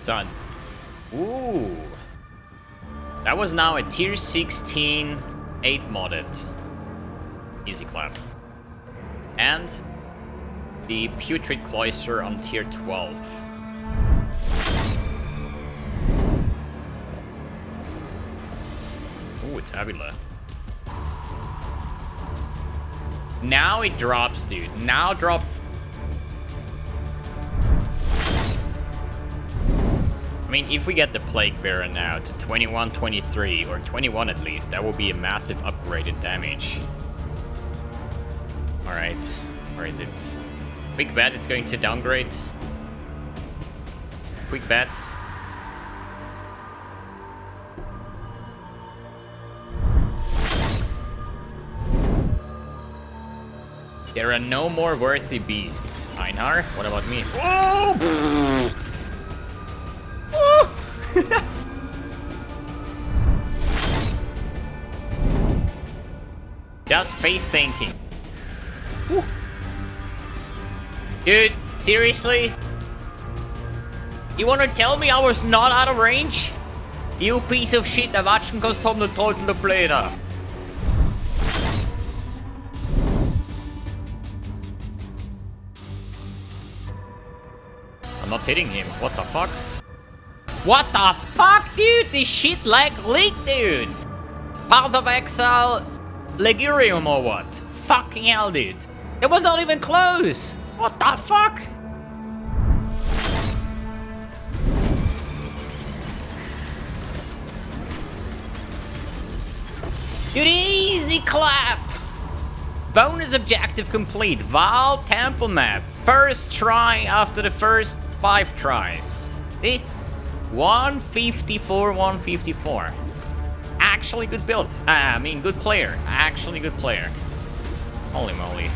Done. Ooh. That was now a tier 16, 8 modded. Easy clap. And the Putrid Cloister on tier 12. Ooh, Tabula. Now it drops, dude. Now drop. I mean, if we get the Plague Bearer now to 21, 23, or 21 at least, that will be a massive upgrade in damage. Alright, where is it? Quick bet, it's going to downgrade. Quick bet. There are no more worthy beasts. Einar, what about me? Oh! Just face thinking. Woo. Dude, seriously? You wanna tell me I was not out of range? You piece of shit, erwarten kannst haben den total Player. I'm not hitting him, what the fuck? What the fuck, dude? This shit like leaked, dude. Path of Exile, Delirium or what? Fucking hell, dude. It was not even close. What the fuck? Dude, easy clap. Bonus objective complete. Val Temple map. First try after the first 5 tries. 154, 154. Actually good build. I mean, good player. Actually good player. Holy moly.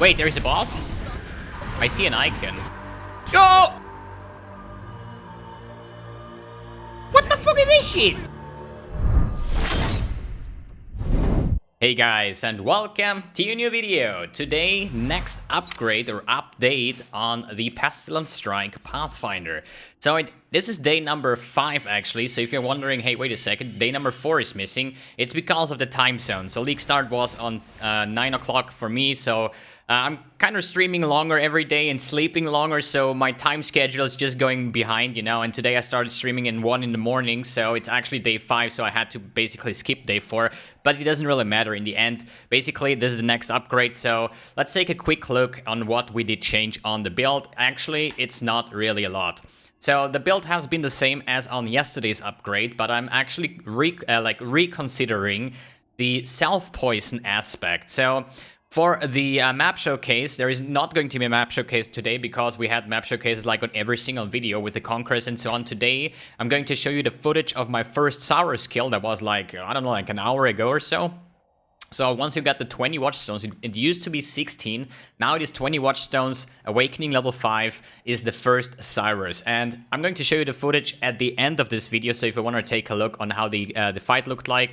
Wait, there's a boss? I see an icon. Go! What the fuck is this shit? Hey guys, and welcome to a new video. Today, next upgrade or update on the Pestilent Strike Pathfinder. So this is day number 5 actually, so if you're wondering, hey wait a second, day number 4 is missing, it's because of the time zone. So league start was on 9 o'clock for me, so I'm kind of streaming longer every day and sleeping longer, so my time schedule is just going behind, you know, and today I started streaming in 1 in the morning, so it's actually day 5, so I had to basically skip day 4, but it doesn't really matter in the end. Basically, this is the next upgrade, so let's take a quick look on what we did change on the build. Actually, it's not really a lot. So the build has been the same as on yesterday's upgrade, but I'm actually reconsidering the self-poison aspect. So for the map showcase, there is not going to be a map showcase today because we had map showcases like on every single video with the Conquerors and so on. Today, I'm going to show you the footage of my first Sirus kill that was like, I don't know, like an hour ago or so. So once you got the 20 Watchstones, it used to be 16, now it is 20 Watchstones, Awakening level 5 is the first Sirus. And I'm going to show you the footage at the end of this video, so if you want to take a look on how the fight looked like.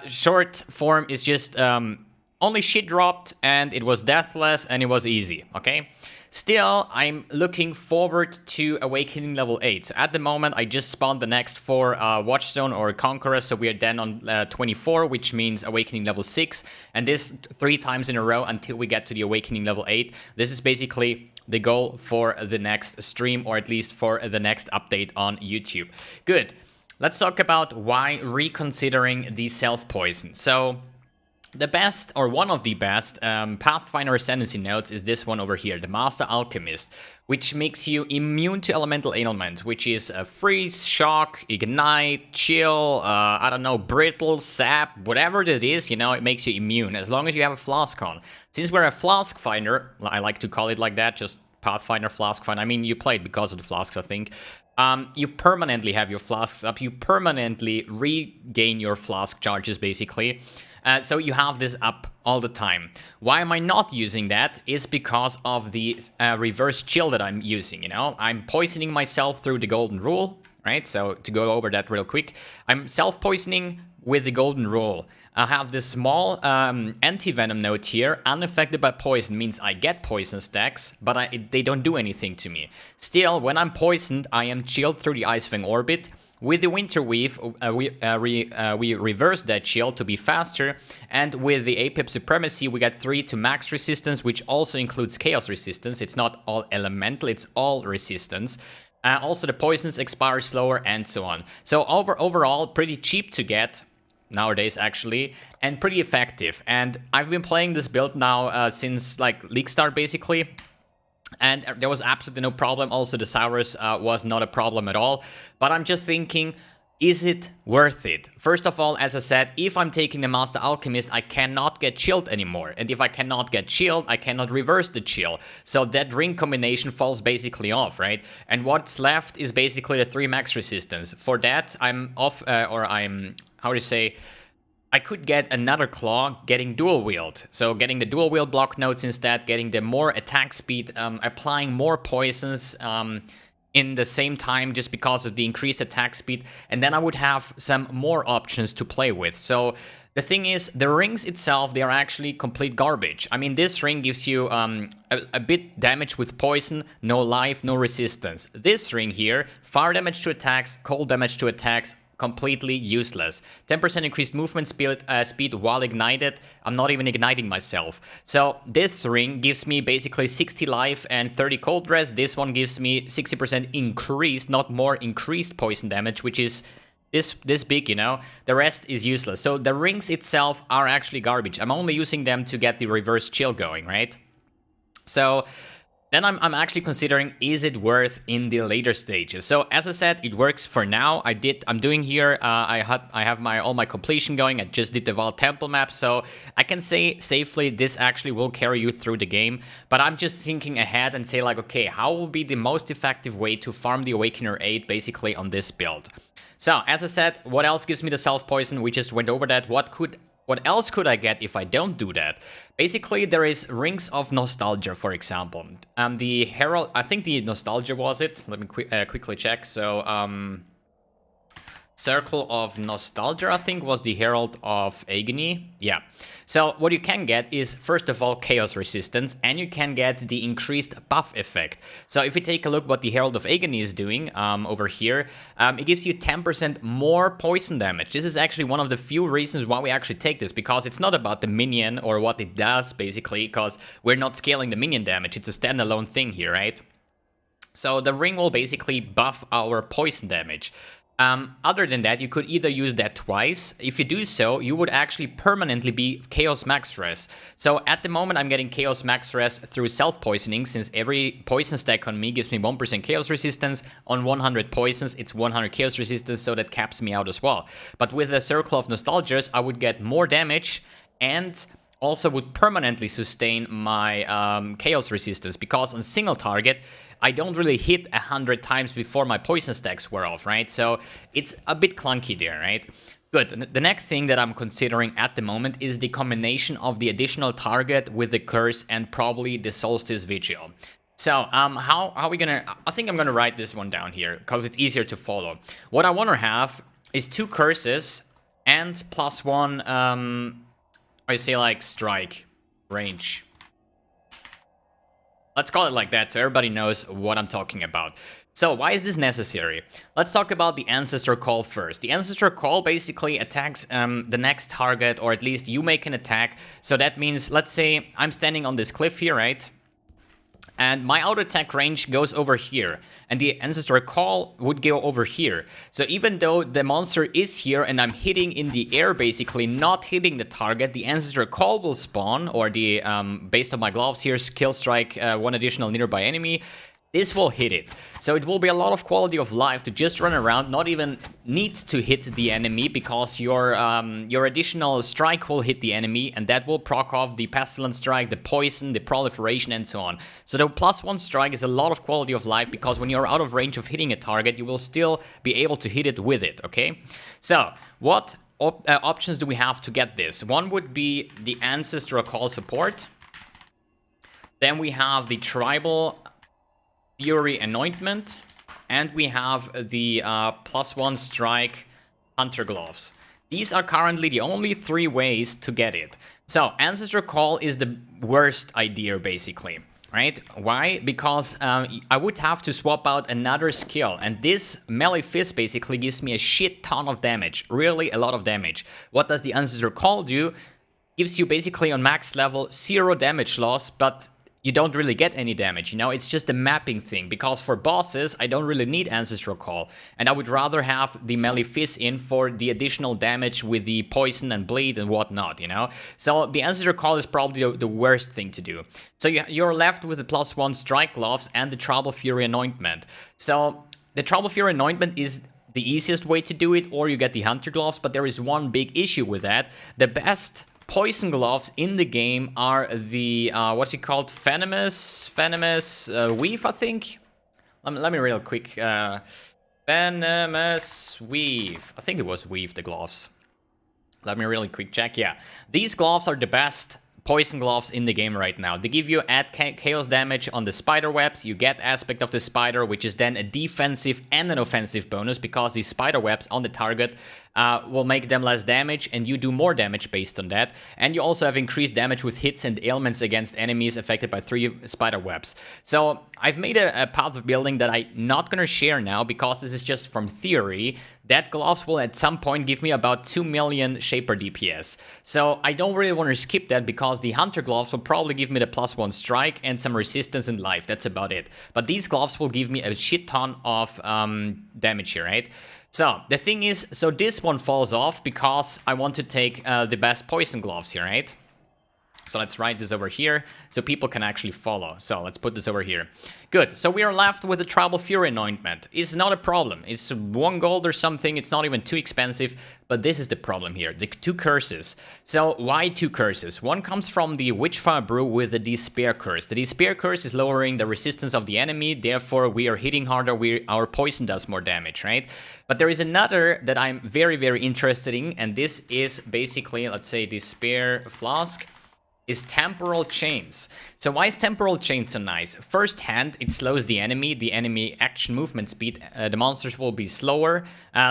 Short form is just only shit dropped, and it was deathless, and it was easy, okay? Still, I'm looking forward to Awakening level 8. So at the moment, I just spawned the next 4 Watchstone or Conqueror, so we are then on 24, which means Awakening level 6. And this 3 times in a row until we get to the Awakening level 8. This is basically the goal for the next stream, or at least for the next update on YouTube. Good. Let's talk about why reconsidering the self-poison. So the best, or one of the best, Pathfinder Ascendancy nodes is this one over here, the Master Alchemist, which makes you immune to elemental ailment, which is freeze, shock, ignite, chill, I don't know, brittle, sap, whatever it is, you know, it makes you immune, as long as you have a flask on. Since we're a flask finder, I like to call it like that, just Pathfinder flask finder, I mean, you play it because of the flasks, I think. You permanently have your flasks up, you permanently regain your flask charges, basically. So you have this up all the time. Why am I not using that is because of the reverse chill that I'm using, you know? I'm poisoning myself through the golden rule, right? So to go over that real quick, I'm self-poisoning with the golden rule. I have this small anti-venom note here. Unaffected by poison means I get poison stacks, but they don't do anything to me. Still, when I'm poisoned, I am chilled through the Icewing Orbit. With the Winter Weave, we reverse that shield to be faster, and with the APIP Supremacy, we get 3 to max resistance, which also includes Chaos Resistance. It's not all elemental, it's all resistance. Also, the poisons expire slower, and so on. So overall, pretty cheap to get nowadays, actually, and pretty effective. And I've been playing this build now since, like, League Start, basically. And there was absolutely no problem. Also, the Sirus was not a problem at all. But I'm just thinking, is it worth it? First of all, as I said, if I'm taking the Master Alchemist, I cannot get chilled anymore. And if I cannot get chilled, I cannot reverse the chill. So that ring combination falls basically off, right? And what's left is basically the 3 max resistance. For that, I'm off, or I'm, how do you say... I could get another claw getting dual wield. So getting the dual wield block notes instead, getting the more attack speed, applying more poisons in the same time just because of the increased attack speed. And then I would have some more options to play with. So the thing is, the rings itself, they are actually complete garbage. I mean, this ring gives you a bit damage with poison, no life, no resistance. This ring here, fire damage to attacks, cold damage to attacks, completely useless. 10% increased movement speed while ignited. I'm not even igniting myself. So this ring gives me basically 60 life and 30 cold res. This one gives me 60% increased, not more, increased poison damage, which is this big, you know. The rest is useless. So the rings itself are actually garbage. I'm only using them to get the reverse chill going, right? So then I'm actually considering, is it worth in the later stages? So as I said, it works for now. I'm doing here, I have all my completion going. I just did the Vaal Temple map, so I can say safely this actually will carry you through the game. But I'm just thinking ahead and say like, okay, how will be the most effective way to farm the Awakener 8 basically on this build? So as I said, what else gives me the self-poison? We just went over that. What else could I get if I don't do that? Basically, there is Rings of Nostalgia, for example. The Herald, I think the Nostalgia was it. Let me quickly check. So, Circle of Nostalgia, I think, was the Herald of Agony. Yeah. So what you can get is, first of all, Chaos Resistance, and you can get the increased buff effect. So if you take a look what the Herald of Agony is doing over here, it gives you 10% more poison damage. This is actually one of the few reasons why we actually take this, because it's not about the minion or what it does, basically, because we're not scaling the minion damage. It's a standalone thing here, right? So the ring will basically buff our poison damage. Other than that, you could either use that twice. If you do so, you would actually permanently be Chaos Max Res. So at the moment, I'm getting Chaos Max Res through self-poisoning, since every poison stack on me gives me 1% Chaos Resistance. On 100 poisons, it's 100 Chaos Resistance, so that caps me out as well. But with the Circle of Nostalgias, I would get more damage and also would permanently sustain my Chaos Resistance, because on single target, I don't really hit 100 times before my poison stacks wear off, right? So it's a bit clunky there, right? Good. The next thing that I'm considering at the moment is the combination of the additional target with the curse and probably the Solstice Vigil. So, how are we gonna... I think I'm gonna write this one down here, because it's easier to follow. What I want to have is 2 curses and +1, I say like strike range. Let's call it like that so everybody knows what I'm talking about. So why is this necessary? Let's talk about the Ancestor Call first. The Ancestor Call basically attacks the next target, or at least you make an attack. So that means, let's say I'm standing on this cliff here, right? And my auto attack range goes over here, and the Ancestor Call would go over here. So even though the monster is here and I'm hitting in the air, basically not hitting the target, the Ancestor Call will spawn, or the, based on my gloves here, skill strike 1 additional nearby enemy. This will hit it. So it will be a lot of quality of life to just run around, not even need to hit the enemy, because your additional strike will hit the enemy, and that will proc off the Pestilent strike, the poison, the proliferation, and so on. So the +1 strike is a lot of quality of life, because when you're out of range of hitting a target, you will still be able to hit it with it, okay? So what options do we have to get this? One would be the Ancestral Call support. Then we have the Tribal Fury Anointment. And we have the +1 strike Hunter Gloves. These are currently the only 3 ways to get it. So, Ancestral Call is the worst idea, basically. Right? Why? Because I would have to swap out another skill, and this melee fist basically gives me a shit ton of damage, really a lot of damage. What does the Ancestral Call do? Gives you basically on max level 0 damage loss, but you don't really get any damage, you know? It's just a mapping thing, because for bosses, I don't really need Ancestral Call, and I would rather have the melee fist in for the additional damage with the poison and bleed and whatnot, you know? So the Ancestral Call is probably the worst thing to do. So you're left with the +1 strike gloves and the Tribal Fury Anointment. So the Tribal Fury Anointment is the easiest way to do it, or you get the Hunter Gloves, but there is one big issue with that. The best poison gloves in the game are the, what's it called? Venomous Weave, I think? Let me real quick. Venomous Weave. I think it was Weave, the gloves. Let me really quick check. Yeah, these gloves are the best poison gloves in the game right now. They give you add chaos damage on the spider webs. You get aspect of the spider, which is then a defensive and an offensive bonus, because these spider webs on the target will make them less damage, and you do more damage based on that. And you also have increased damage with hits and ailments against enemies affected by 3 spider webs. So I've made a path of building that I'm not gonna share now, because this is just from theory. That gloves will at some point give me about 2 million Shaper DPS. So I don't really want to skip that, because the Hunter Gloves will probably give me the +1 strike and some resistance in life. That's about it. But these gloves will give me a shit ton of damage here, right? So the thing is, so this one falls off because I want to take the best poison gloves here, right? So let's write this over here so people can actually follow. So let's put this over here. Good. So we are left with the Tribal Fury Anointment. It's not a problem. It's 1 gold or something. It's not even too expensive. But this is the problem here. The 2 curses. So why 2 curses? One comes from the Witchfire Brew with the Despair Curse. The Despair Curse is lowering the resistance of the enemy. Therefore, we are hitting harder. Our poison does more damage, right? But there is another that I'm very, very interested in. And this is basically, let's say, Despair Flask. Is Temporal Chains. So why is Temporal Chains so nice? First hand, it slows the enemy action movement speed. The monsters will be slower,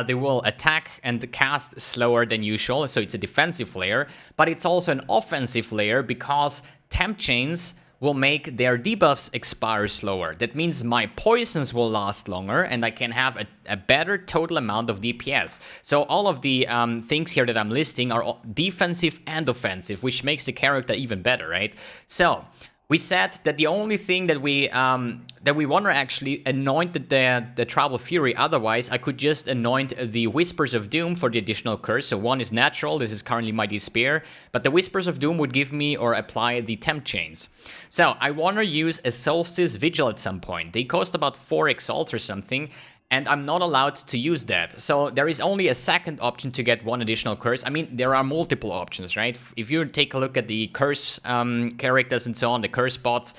they will attack and cast slower than usual, so it's a defensive layer, but it's also an offensive layer because Temp Chains will make their debuffs expire slower. That means my poisons will last longer and I can have a better total amount of DPS. So all of the things here that I'm listing are defensive and offensive, which makes the character even better, right? So we said that the only thing that we want to actually anoint the Tribal Fury. Otherwise, I could just anoint the Whispers of Doom for the additional curse. So one is natural. This is currently my Despair. But the Whispers of Doom would give me or apply the Temp Chains. So I want to use a Solstice Vigil at some point. They cost about 4 exalts or something. And I'm not allowed to use that. So there is only a second option to get 1 additional curse. I mean, there are multiple options, right? If you take a look at the curse characters and so on, the curse bots,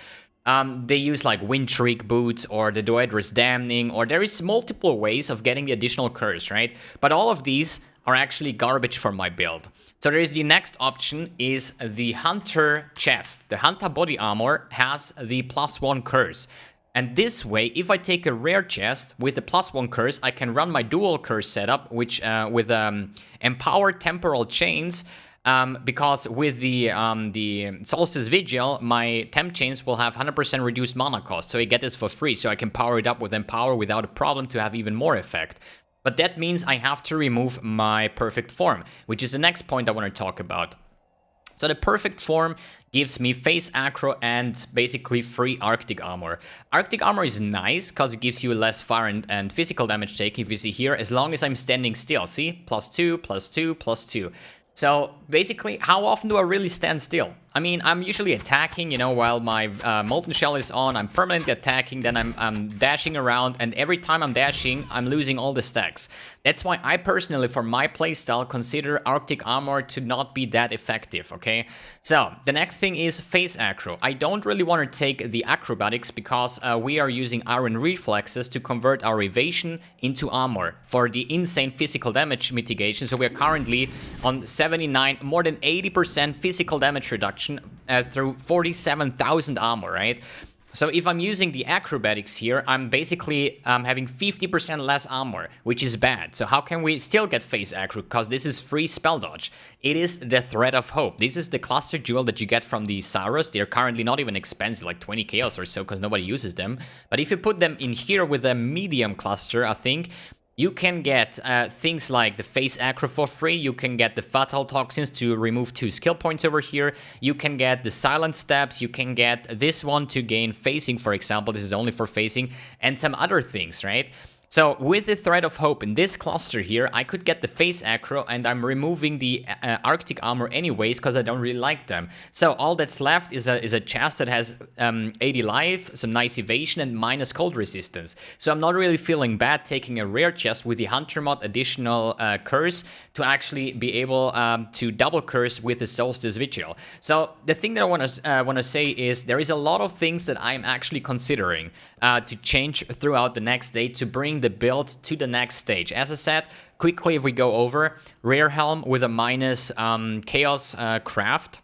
they use like Wind Shriek Boots or the Doedrus Damning, or there is multiple ways of getting the additional curse, right? But all of these are actually garbage for my build. So there is the next option is the Hunter Chest. The Hunter Body Armor has the +1 curse. And this way, if I take a rare chest with a +1 curse, I can run my dual curse setup, which with empowered temporal chains, because with the Solstice Vigil, my temp chains will have 100% reduced mana cost, so I get this for free, so I can power it up with Empower without a problem to have even more effect. But that means I have to remove my perfect form, which is the next point I want to talk about. So the perfect form gives me face aggro and basically free Arctic armor. Arctic armor is nice because it gives you less fire and physical damage take, if you see here, as long as I'm standing still. See? +2, +2, +2. So basically, how often do I really stand still? I mean, I'm usually attacking, you know, while my Molten Shell is on, I'm permanently attacking, then I'm dashing around, and every time I'm dashing, I'm losing all the stacks. That's why I personally, for my playstyle, consider Arctic Armor to not be that effective, okay? So, the next thing is Phase Acro. I don't really want to take the Acrobatics because we are using Iron Reflexes to convert our Evasion into Armor for the insane physical damage mitigation, so we are currently on 79, more than 80% physical damage reduction through 47,000 armor, right? So if I'm using the acrobatics here, I'm basically having 50% less armor, which is bad. So how can we still get phase aggro? Because this is free spell dodge. It is the Thread of Hope. This is the cluster jewel that you get from the Sirus. They're currently not even expensive, like 20 chaos or so, because nobody uses them. But if you put them in here with a medium cluster, I think, you can get things like the Phase Acro for free, you can get the Fatal Toxins to remove 2 skill points over here, you can get the Silent Steps, you can get this one to gain phasing, for example, this is only for phasing, and some other things, right? So with the Thread of Hope in this cluster here, I could get the Phase Acro, and I'm removing the Arctic Armor anyways, because I don't really like them. So all that's left is a chest that has 80 life, some nice evasion, and minus cold resistance. So I'm not really feeling bad taking a rare chest with the Hunter mod additional curse to actually be able to double curse with the Solstice Vigil. So the thing that I want to say is there is a lot of things that I'm actually considering to change throughout the next day to bring the build to the next stage. As I said, quickly if we go over, Rare Helm with a minus Chaos Craft,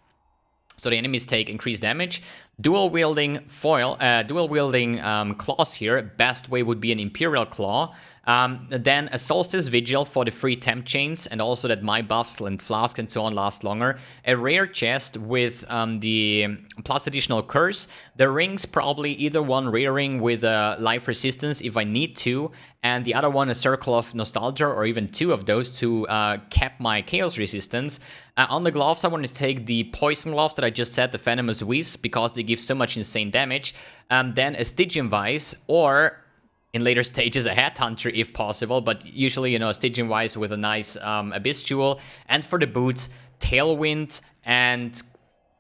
so the enemies take increased damage. Dual wielding foil, claws here. Best way would be an Imperial Claw. Then a Solstice Vigil for the free temp chains, and also that my buffs and flask and so on last longer. A rare chest with the plus additional curse. The rings, probably either one rare ring with life resistance if I need to, and the other one a Circle of Nostalgia, or even 2 of those to cap my chaos resistance. On the gloves, I want to take the poison gloves that I just said, the Venomous Weaves, because they give so much insane damage. Then a Stygian Vice, or in later stages a Headhunter if possible, but usually, you know, a Stygian Vice with a nice Abyss Jewel. And for the boots, Tailwind, and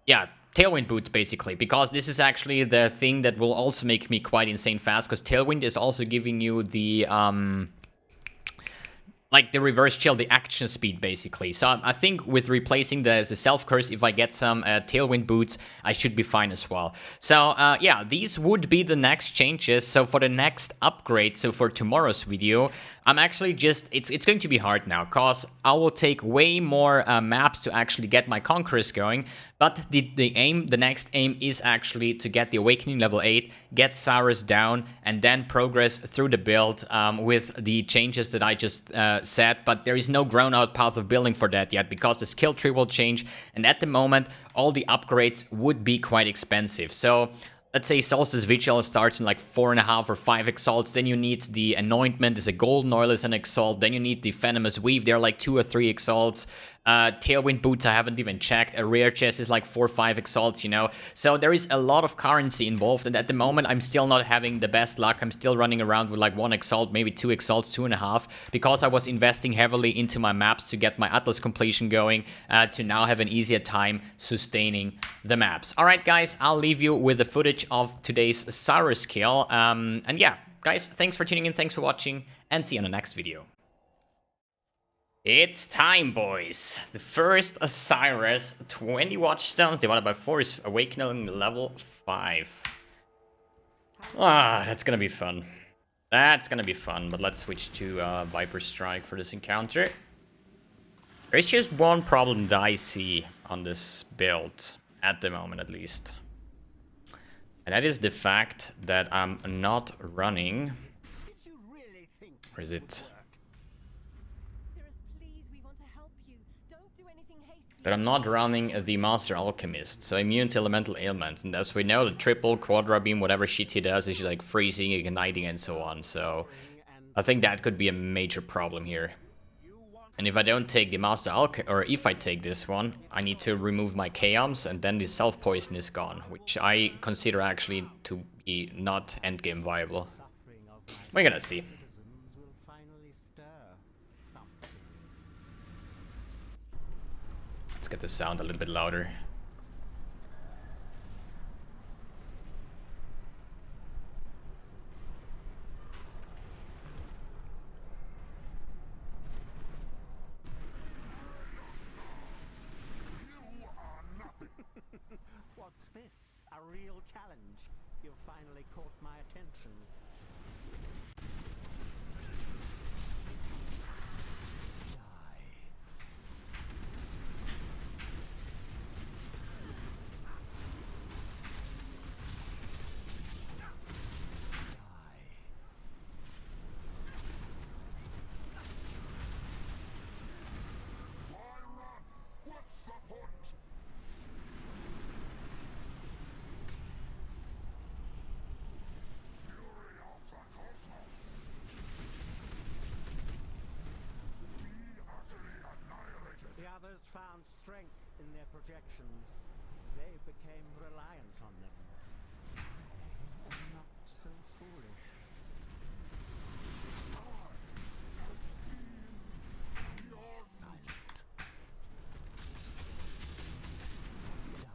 yeah, Tailwind boots basically, because this is actually the thing that will also make me quite insane fast, because Tailwind is also giving you the like the reverse chill, the action speed basically. So I think with replacing the self-curse, if I get some Tailwind boots, I should be fine as well. So yeah, these would be the next changes. So for the next upgrade, so for tomorrow's video, I'm actually just, it's going to be hard now, because I will take way more maps to actually get my Conquerors going, but the next aim is actually to get the Awakening level 8, get Sirus down, and then progress through the build with the changes that I just said, but there is no grown-out path of building for that yet, because the skill tree will change, and at the moment, all the upgrades would be quite expensive. So let's say Solstice Vigil starts in like 4.5 or 5 exalts, then you need the Anointment is a golden oil as an exalt, then you need the Venomous Weave, they're like 2 or 3 exalts. Tailwind boots I haven't even checked, a rare chest is like 4 or 5 exalts, you know, so there is a lot of currency involved, and at the moment I'm still not having the best luck. I'm still running around with like 1 exalt, maybe 2 exalts, 2.5, because I was investing heavily into my maps to get my Atlas completion going, to now have an easier time sustaining the maps. Alright guys, I'll leave you with the footage of today's Sirus kill, and yeah, guys, thanks for tuning in, thanks for watching, and see you on the next video. It's time, boys. The first Sirus, 20 Watchstones divided by 4 is Awakening level 5. Ah, that's gonna be fun. That's gonna be fun, but let's switch to Viper Strike for this encounter. There's just one problem that I see on this build, at the moment at least. And that is the fact that I'm not running... Where is it? But I'm not running the Master Alchemist, so immune to elemental ailments, and as we know, the triple, quadra beam, whatever shit he does is like freezing, igniting, and so on, so I think that could be a major problem here. And if I don't take the Master Alchemist, or if I take this one, I need to remove my Chaos, and then the self-poison is gone, which I consider actually to be not endgame viable. We're gonna see. Let's get the sound a little bit louder. What's this? A real challenge? You've finally caught my attention. The others found strength in their projections. They became reliant on them. I'm not so foolish. Silent. Die.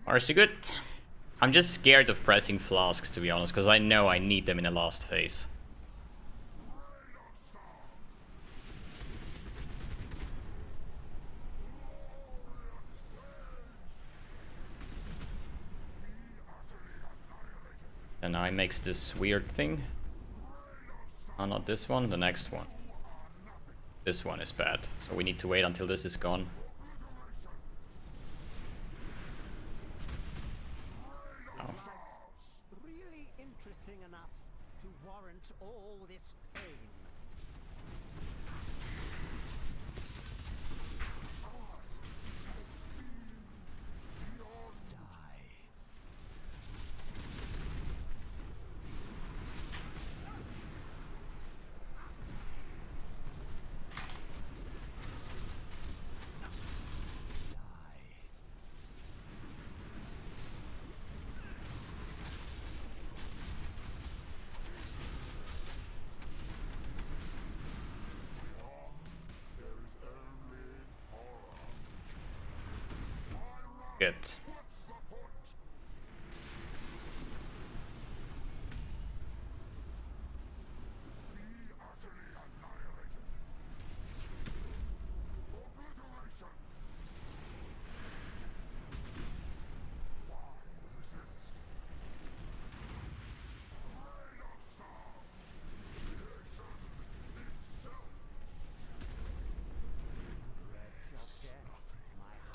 Are so good? I'm just scared of pressing flasks, to be honest, because I know I need them in the last phase. And now he makes this weird thing. Oh, not this one, the next one. This one is bad, so we need to wait until this is gone. Really interesting enough to warrant all this pain. Good.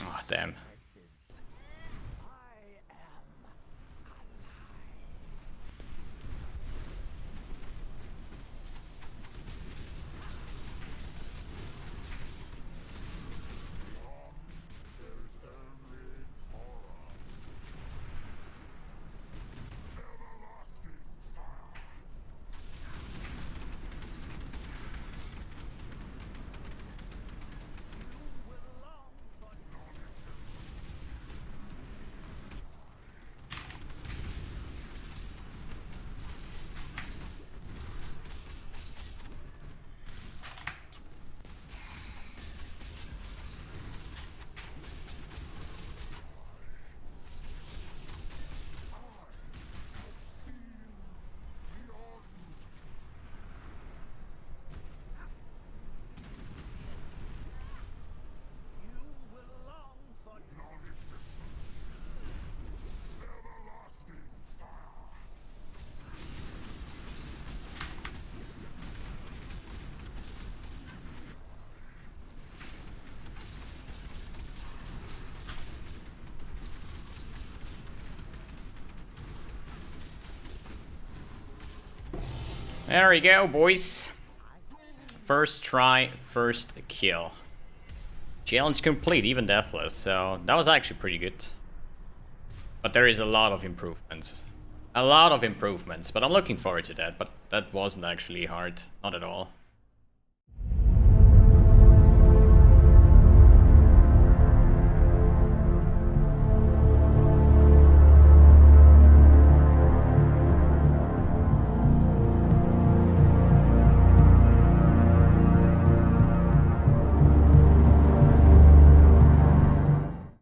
Oh, damn. There we go, boys. first try, first kill. Challenge complete, even deathless, so that was actually pretty good. But there is a lot of improvements. A lot of improvements, but I'm looking forward to that, but that wasn't actually hard, not at all.